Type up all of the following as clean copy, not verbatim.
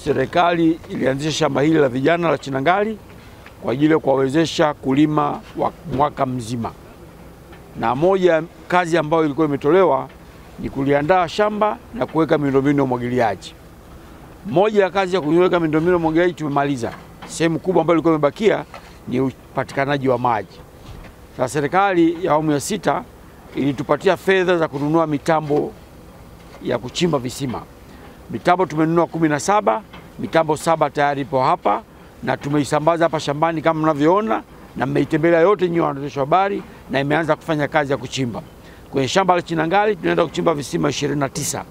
serikali ilianzisha shamba hili la vijana la Chinangali kwa ajili ya kuwawezesha kulima wa mwaka mzima. Na moja kazi ambayo ilikuwa imetolewa ni kuliandaa shamba na kuweka miundombinu ya umwagiliaji. Moja ya kazi ya kuweka miundombinu ya umwagiliaji tumemaliza. Sehemu kubwa ambayo ilikuwa imebakia ni upatikanaji wa maji. Sasa serikali ya awamu ya 6 ilitupatia fedha za kununua mitambo ya kuchimba visima. Mitambo tumenunua 17, mitambo 7 tayari ipo hapa na tumeisambaza hapa shambani kama mnavyoona, na mmeitembelea yote nyinyi waandishi wa habari, na imeanza kufanya kazi ya kuchimba. Kwenye shamba la Chinangali tunaenda kuchimba visima 29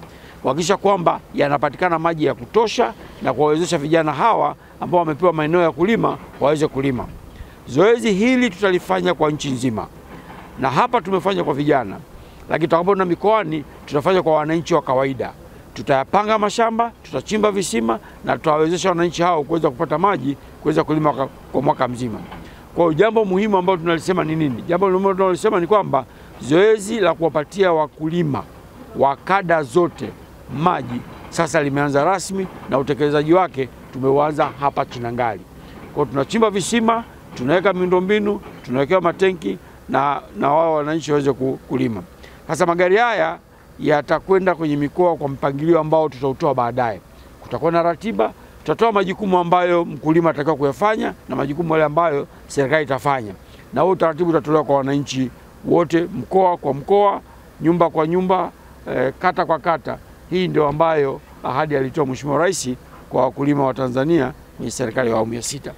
kuhakikisha kwamba yanapatikana maji ya kutosha na kuwawezesha vijana hawa ambao wamepewa maeneo ya kulima waweze kulima. Zoezi hili tutalifanya kwa nchi nzima. Na hapa tumefanya kwa vijana, lakini tutakapoenda mikoani tutafanya kwa wananchi wa kawaida. Tutayapanga mashamba, tutachimba visima na tutawawezesha wananchi hao kuweza kupata maji, kuweza kulima kwa mwaka mzima. Kwa hiyo jambo muhimu ambalo tunalisema ni nini? Jambo muhimu tunalisema ni kwamba zoezi la kuwapatia wakulima wa kada zote maji sasa limeanza rasmi, na utekelezaji wake tumeuanza hapa Chinangali. Kwa hiyo tunachimba visima, tunaweka miundombinu, tunawekea matenki na wao wananchi waweze kulima. Sasa magari haya yatakwenda kwenye mikoa kwa mpangilio ambao tutautoa baadaye. Kutakuwa na ratiba, tutatoa majukumu ambayo mkulima atakao kuyafanya na majukumu yale ambayo serikali itafanya. Na huo utaratibu utatolewa kwa wananchi wote, mkoa kwa mkoa, nyumba kwa nyumba, kata kwa kata. Hii ndio ambayo ahadi alitoa Mheshimiwa Rais kwa wakulima wa Tanzania kwenye serikali ya awamu ya 6.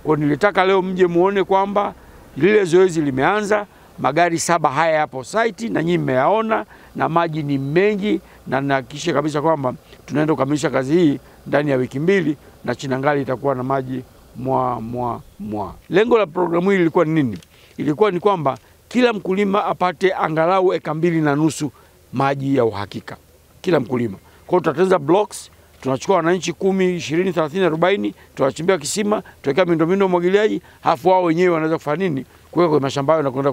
Kwa nilitaka leo mje muone kwamba lile zoezi limeanza. Magari 7 haya hapo site na nyinyi mmeyaona, na maji ni mengi, na nahakikisha kabisa kwamba tunaenda kukamilisha kazi hii ndani ya wiki 2 na Chinangali itakuwa na maji mwa. Lengo la programu hii lilikuwa ni nini? Ilikuwa ni kwamba kila mkulima apate angalau eka 2.5 maji ya uhakika. Kila mkulima. Kwa hiyo tutatengeneza blocks, tunachukua wananchi 10, 20, 30, 40, tunachimbia kisima, tuweka miundombinu ya umwagiliaji, halafu wao wenyewe wanaweza kufanya nini? Kuweka kwenye mashamba yao na kwenda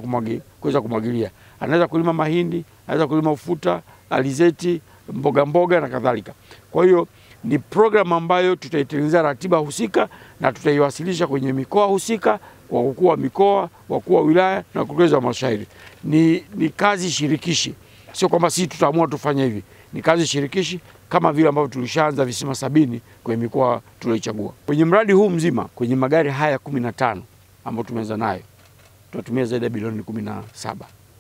kuweza kumwagilia. Anaweza kulima mahindi, anaweza kulima ufuta, alizeti, mboga na kadhalika. Kwa hiyo ni program ambayo tutaitengeneza ratiba husika na tutaiwasilisha kwenye mikoa husika kwa wakuu wa mikoa, wakuu wa wilaya na wakurugenzi wa halmashauri. Ni kazi shirikishi. Sio kwamba sisi tutaamua tufanye hivi. Ni kazi shirikishi kama vile ambavyo tulishaanza visima 70 kwenye mikoa tuliochagua. Kwenye mradi huu mzima, kwenye magari haya 15 ambao tumeanza nayo, tutatumia zaidi ya bilioni 17.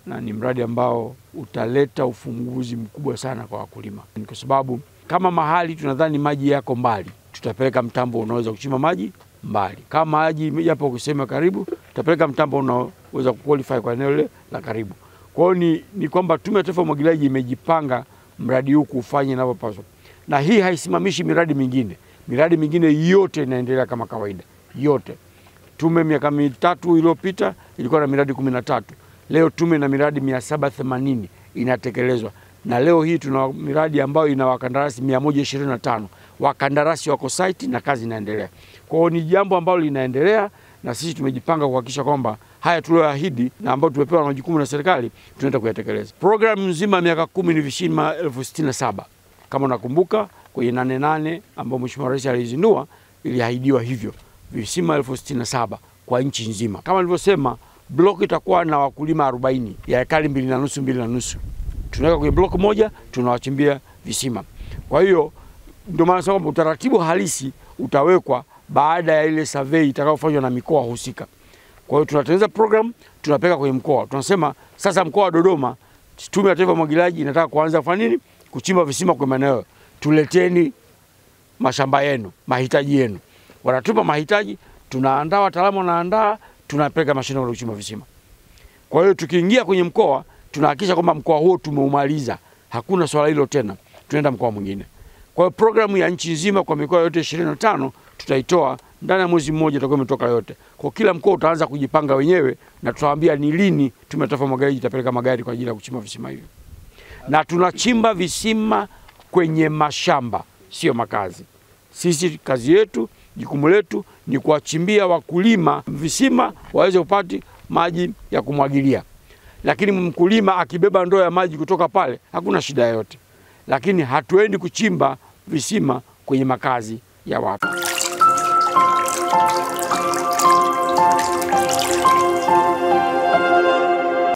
Na ni mradi ambao utaleta ufunguzi mkubwa sana kwa wakulima. Kwa sababu kama mahali tunadhani maji yako mbali, tutapeleka mtambo unaweza kuchimba maji mbali. Kama maji yapo kusema karibu, tutapeleka mtambo unaweza kuqualify kwa eneo lile la karibu. Kwa hiyo ni kwamba Tume ya Taifa ya Umwagiliaji imejipanga mradi huu kufanya inavyopaswa. Na hii haisimamishi miradi mingine. Miradi mingine yote inaendelea kama kawaida. Yote. Tume miaka 3 iliyopita ilikuwa na miradi 13. Leo tume na miradi 780 inatekelezwa. Na leo hii tuna miradi ambayo ina wakandarasi 125. Wakandarasi wako site na kazi inaendelea. Kwa hiyo ni jambo ambalo linaendelea, na sisi tumejipanga kuhakikisha kwamba haya tulioahidi na ambao tumepewa majukumu na serikali tunaenda kuyatekeleza. Programu nzima miaka 10 ni visima 67. Kama unakumbuka kwenye 88 ambao Mheshimiwa Rais alizindua, iliahidiwa hivyo visima 67 kwa nchi nzima. Kama nilivyosema, block itakuwa na wakulima 40 ya ekari 2.5. Tunaweka kwenye block moja, tunawachimbia visima. Kwa hiyo ndio maana sasa utaratibu halisi utawekwa baada ya ile survey itakayofanywa na mikoa husika. Kwa hiyo tunatengeneza program, tunapeka kwenye mkoa. Tunasema sasa mkoa wa Dodoma, Tume ya Taifa ya Umwagiliaji inataka kuanza kufanya nini? Kuchimba visima kwa maeneo. Tuleteni mashamba yenu, mahitaji yenu. Wanatupa mahitaji, tunaandaa, wataalamu wanaandaa, tunapeleka mashine ya kuchimba visima. Kwa hiyo tukiingia kwenye mkoa, tunahakikisha kwamba mkoa huo tumeumaliza. Hakuna swala hilo tena. Tunaenda mkoa mwingine. Kwa hiyo programu ya nchi nzima kwa mikoa yote 25 tutaitoa ndani ya mwezi mmoja, itakuwa imetoka yote. Kwa kila mkoa utaanza kujipanga wenyewe, na tutawaambia ni lini Tume ya Taifa ya Umwagiliaji itapeleka magari kwa ajili ya kuchimba visima hivyo. Na tunachimba visima kwenye mashamba, sio makazi. Sisi kazi yetu, jukumu letu ni kuwachimbia wakulima visima waweze kupata maji ya kumwagilia. Lakini mkulima akibeba ndoo ya maji kutoka pale, hakuna shida yote. Lakini hatuendi kuchimba visima kwenye makazi. ya watu.